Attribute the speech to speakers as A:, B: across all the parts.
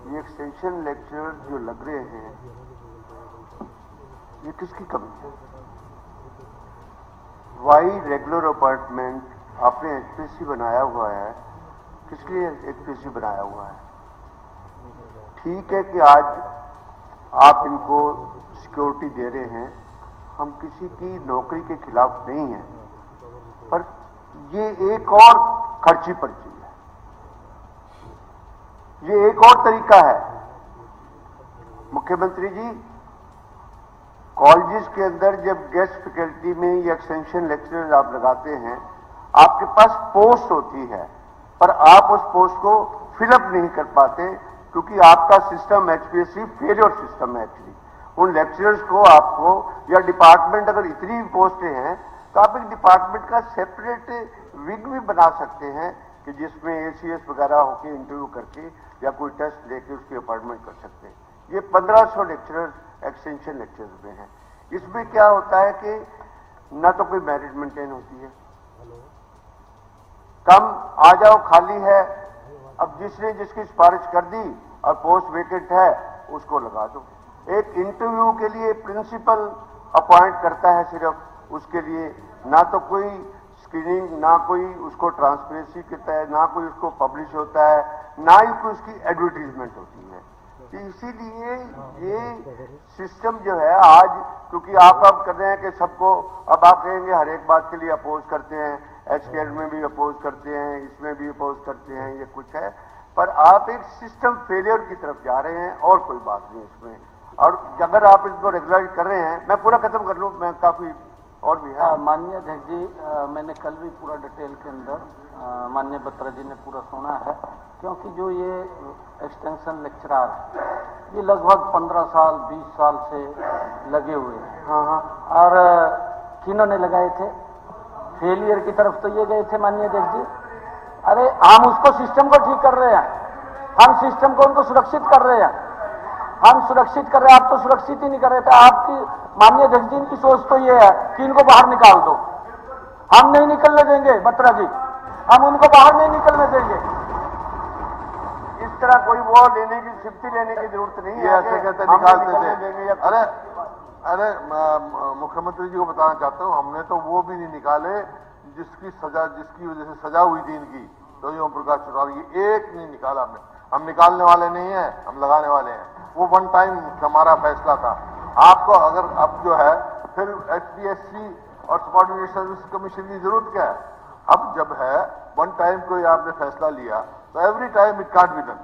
A: ये extension lecture जो लग रहे हैं, ये किसकी कमी है? वाई रेगुलर अपार्टमेंट आपने एचपीसी बनाया हुआ है, किस लिए एचपीसी बनाया हुआ है? ठीक है कि आज आप इनको सिक्योरिटी दे रहे हैं, हम किसी की नौकरी के खिलाफ नहीं हैं, पर ये एक और खर्ची पर्ची है, ये एक और तरीका है। मुख्यमंत्री जी, कॉलेजेस के अंदर जब गेस्ट फैकल्टी में या एक्सटेंशन लेक्चरर्स आप लगाते हैं, आपके पास पोस्ट होती है, पर आप उस पोस्ट को फिलअप नहीं कर पाते क्योंकि आपका सिस्टम एचपीएससी फेलियर सिस्टम है। एक्चुअली उन लेक्चरर्स को आपको, या डिपार्टमेंट अगर इतनी पोस्टें हैं तो आप एक डिपार्टमेंट का सेपरेट विंग भी बना सकते हैं कि जिसमें एसीएस वगैरह होकर इंटरव्यू करके या कोई टेस्ट लेके उसकी अपॉइंटमेंट कर सकते हैं। ये 1500 लेक्चरर्स एक्सटेंशन लेक्चर्स में हैं। इसमें क्या होता है कि ना तो कोई मेरिट मेंटेन होती है, कम आ जाओ खाली है, अब जिसने जिसकी सिफारिश कर दी और पोस्ट वेकेंट है उसको लगा दो। एक इंटरव्यू के लिए प्रिंसिपल अपॉइंट करता है सिर्फ, उसके लिए ना तो कोई स्क्रीनिंग, ना कोई उसको ट्रांसपेरेंसी करता है, ना कोई उसको पब्लिश होता है, ना ही कोई उसकी एडवर्टीजमेंट होती है। इसीलिए ये सिस्टम जो है आज, क्योंकि आप अब कर रहे हैं कि सबको, अब आप कहेंगे हर एक बात के लिए अपोज करते हैं, एचकेएल में भी अपोज करते हैं, इसमें भी अपोज करते हैं, ये कुछ है, पर आप एक सिस्टम फेलियर की तरफ जा रहे हैं और कोई बात नहीं इसमें। और अगर आप इसको रेगुलराइज कर रहे हैं, मैं पूरा खत्म कर लूं, मैं काफी और भी है।
B: माननीय अध्यक्ष जी, मैंने कल भी पूरा डिटेल के अंदर माननीय बत्रा जी ने पूरा सुना है, क्योंकि जो ये एक्सटेंशन लेक्चरार है ये लगभग 15 साल 20 साल से लगे हुए हैं।
A: हाँ।
B: और किन्होंने लगाए थे? फेलियर की तरफ तो ये गए थे माननीय अध्यक्ष जी। अरे हम उसको सिस्टम को ठीक कर रहे हैं, हम सिस्टम को उनको सुरक्षित कर रहे हैं, हम सुरक्षित कर रहे हैं, आप तो सुरक्षित ही नहीं कर रहे थे। आपकी माननीय अध्यक्ष जी की सोच तो ये है कि इनको बाहर निकाल दो, हम नहीं निकलने देंगे बत्रा जी, हम उनको बाहर नहीं निकलने देंगे।
A: इस तरह कोई वो लेने की, सिफ्ती लेने की जरूरत नहीं है।
C: ऐसे कहते निकालते थे। अरे मुख्यमंत्री जी को बताना चाहता हूँ, हमने तो वो भी नहीं निकाले जिसकी सजा, जिसकी वजह से सजा हुई थी इनकी, तो ओम प्रकाश चौटाला, एक नहीं निकाला हमने। हम निकालने वाले नहीं है, हम लगाने वाले हैं। वो वन टाइम हमारा फैसला था। आपको अगर अब जो है फिर एचपीएससी और सबऑर्डिनेट सर्विस कमीशन की जरूरत क्या है? अब जब है वन टाइम कोई आपने फैसला लिया तो every time it can't be done,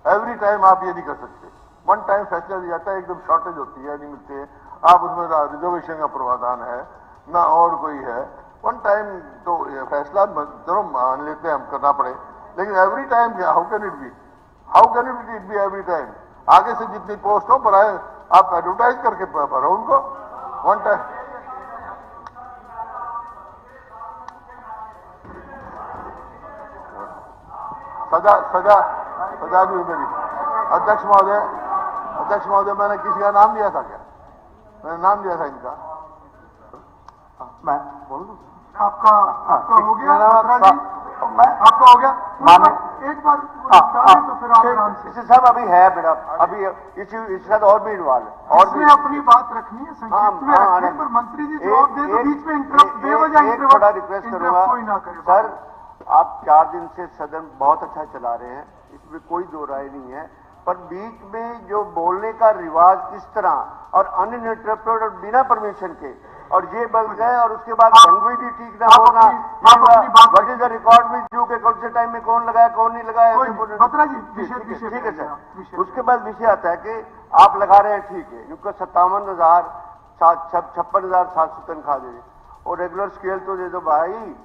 C: every time आप ये नहीं कर सकते। वन टाइम फैसला लिया जाता है, एकदम शॉर्टेज होती है, नहीं मिलते हैं, आप उसमें रिजर्वेशन का प्रावधान है ना और कोई है। वन टाइम तो फैसला जरूर मान लेते हैं हम, करना पड़े, लेकिन every time how can it be, how can it be every time? आगे से जितनी पोस्ट हो पर आप एडवर्टाइज करके भरो उनको वन टाइम। सजा भी मेरी। अध्यक्ष महोदय, मैंने किसी का नाम लिया था क्या? मैंने नाम लिया था इनका,
A: मैं बोल दूं?
D: आपका हो गया?
A: आपका हो गया?
D: एक बार तो फिर आप आराम से।
A: इसे सब अभी है मेरा, अभी इसके साथ और भी इन्वॉल्व है, और भी
D: अपनी बात रखनी है, संक्षिप्त में रखिए, पर मंत्री जी जवाब दे तो बीच में इंटरप्ट, बेवजह इंटरप्ट
A: थोड़ा रिक्वेस्ट करूंगा
D: कोई ना करे।
A: सर, आप 4 दिन से सदन बहुत अच्छा चला रहे हैं, इसमें कोई दो राय नहीं है, पर बीच में जो बोलने का रिवाज इस तरह और अनइंटरप्टेड और बिना परमिशन के, और ये बल गए, और उसके बाद लैंग्वेज भी ठीक ना होना, व्हाट इज द रिकॉर्ड में जो के कौन से टाइम में कौन लगाया कौन नहीं लगाया।
D: बत्रा जी,
A: ठीक है सर। उसके बाद विषय आता है कि आप लगा रहे हैं, ठीक है, इनको 57,56,700 तनख्वाह दे, और रेगुलर स्केल तो दे दो भाई।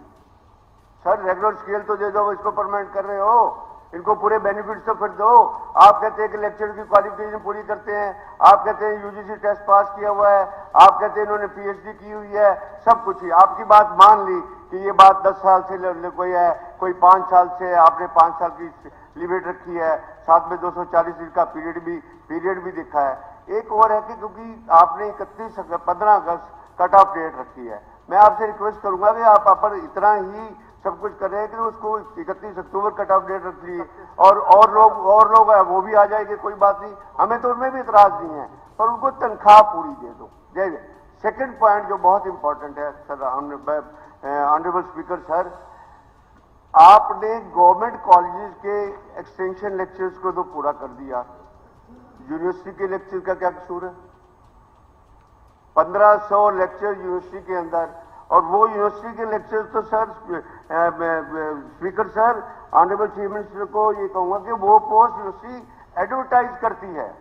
A: सर रेगुलर स्केल तो दे दो, इसको परमानेंट कर रहे हो, इनको पूरे बेनिफिट्स तो फिर दो। आप कहते हैं कि लेक्चर की क्वालिफिकेशन पूरी करते हैं, आप कहते हैं यूजीसी टेस्ट पास किया हुआ है, आप कहते हैं इन्होंने पीएचडी की हुई है, सब कुछ ही आपकी बात मान ली कि ये बात 10 साल से कोई है, कोई 5 साल से, आपने 5 साल की लिमिट रखी है, साथ में 240 दिन का पीरियड भी दिखा है। एक और है कि क्योंकि आपने 15 अगस्त कट ऑफ डेट रखी है, मैं आपसे रिक्वेस्ट करूंगा कि आप पर इतना ही सब कुछ कर रहे हैं कि उसको 31 अक्टूबर कट ऑफ डेट रख ली और लोग है वो भी आ जाएंगे, कोई बात नहीं, हमें तो उनमें भी इतराज नहीं है, पर उनको तनख्वाह पूरी दे दो। जय। सेकंड पॉइंट जो बहुत इंपॉर्टेंट है सर, ऑनरेबल स्पीकर सर, आपने गवर्नमेंट कॉलेजेस के एक्सटेंशन लेक्चर्स को तो पूरा कर दिया, यूनिवर्सिटी के लेक्चर का क्या कसूर है? 1500 लेक्चर यूनिवर्सिटी के अंदर, और वो यूनिवर्सिटी के लेक्चर्स तो sir speaker sir, honourable chief minister को ये कहूंगा कि वो पोस्ट यूनिवर्सिटी एडवर्टाइज करती है,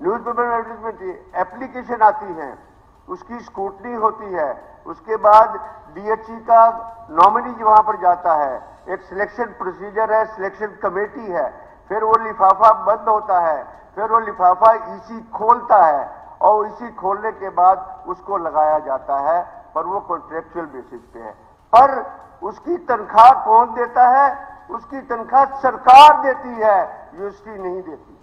A: न्यूज़पेपर में एडवर्टाइजमेंट, एप्लीकेशन आती है, उसकी स्क्रूटनी होती है, उसके बाद डीएचई का नॉमिनी वहां पर जाता है, एक सिलेक्शन प्रोसीजर है, सिलेक्शन कमेटी है, फिर वो लिफाफा बंद होता है, फिर वो लिफाफा ईसी खोलता है, और इसी खोलने के बाद उसको लगाया जाता है, पर वो कॉन्ट्रेक्चुअल बेसिस पे है। पर उसकी तनख्वाह कौन देता है? उसकी तनख्वाह सरकार देती है, यूनिवर्सिटी नहीं देती है।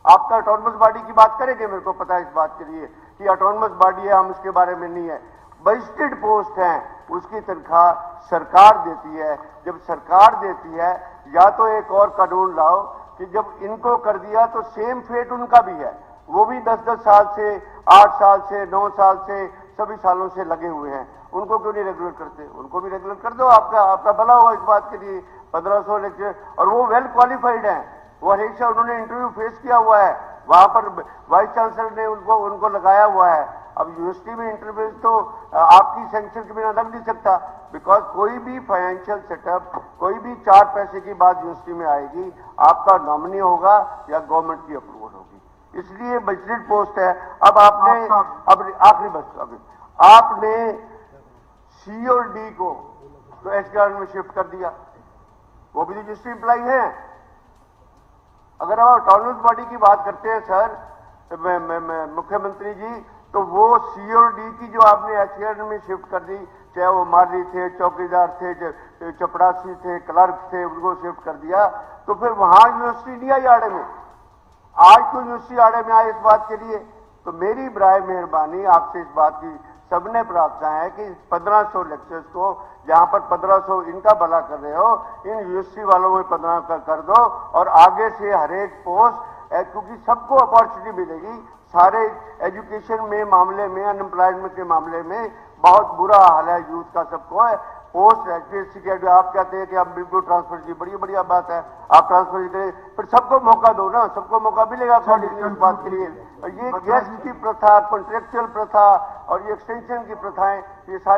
A: आपका ऑटोनमस बॉडी की बात करेंगे, मेरे को पता है इस बात के लिए कि ऑटोनमस बॉडी है, हम उसके बारे में नहीं है। बजटेड पोस्ट है, उसकी तनख्वाह सरकार देती है। जब सरकार देती है, या तो एक और कानून लाओ कि जब इनको कर दिया तो सेम फेट उनका भी है, वो भी 10-10 साल से, 8 साल से, 9 साल से, सभी सालों से लगे हुए हैं, उनको क्यों नहीं रेगुलर करते? उनको भी रेगुलर कर दो, आपका भला होगा इस बात के लिए। 1500 लेक्चर, और वो वेल क्वालिफाइड हैं, वो हमेशा उन्होंने इंटरव्यू फेस किया हुआ है, वहां पर वाइस चांसलर ने उनको लगाया हुआ है। अब यूनिवर्सिटी में इंटरव्यू तो आपकी सैंक्शन के बिना लग नहीं सकता, बिकॉज कोई भी फाइनेंशियल सेटअप, कोई भी 4 पैसे की बात यूनिवर्सिटी में आएगी, आपका नॉमिनी होगा या गवर्नमेंट की अप्रूवल होगी, इसलिए बजटेड पोस्ट है। अब आपने, अब आखिरी बस, अभी आपने सी और डी को तो एचआर में शिफ्ट कर दिया, वो भी तो यूनिवर्सिटी एम्प्लॉई है। अगर आप ऑटोनमस बॉडी की बात करते हैं सर मुख्यमंत्री जी, तो वो सी और डी की जो आपने एचआर में शिफ्ट कर दी, चाहे वो माली थे, चौकीदार थे, चपरासी थे, क्लर्क थे, उनको शिफ्ट कर दिया, तो फिर वहां यूनिवर्सिटी नहीं आई आड़े में। आज तो यूनिवर्सिटी आड़े में आए इस बात के लिए, तो मेरी बराए मेहरबानी आपसे इस बात की सबने प्रार्थना है कि 1500 लेक्चर्स को, जहां पर 1500 इनका भला कर रहे हो, इन यूनिवर्सिटी वालों में 15 कर दो, और आगे से हर एक पोस्ट, क्योंकि सबको अपॉर्चुनिटी मिलेगी। सारे एजुकेशन में मामले में, अनएम्प्लॉयमेंट के मामले में बहुत बुरा हाल है यूथ का, सबको है। पोस्ट ग्रेजुएट आप कहते हैं कि आप बिल्कुल ट्रांसफर की, बड़ी बढ़िया बात है, आप ट्रांसफर करें, फिर सबको मौका दो ना, सबको मौका मिलेगा इस बात के लिए। और ये गेस्ट की प्रथा, कॉन्ट्रेक्चुअल प्रथा और ये एक्सटेंशन की प्रथाएं, ये सारी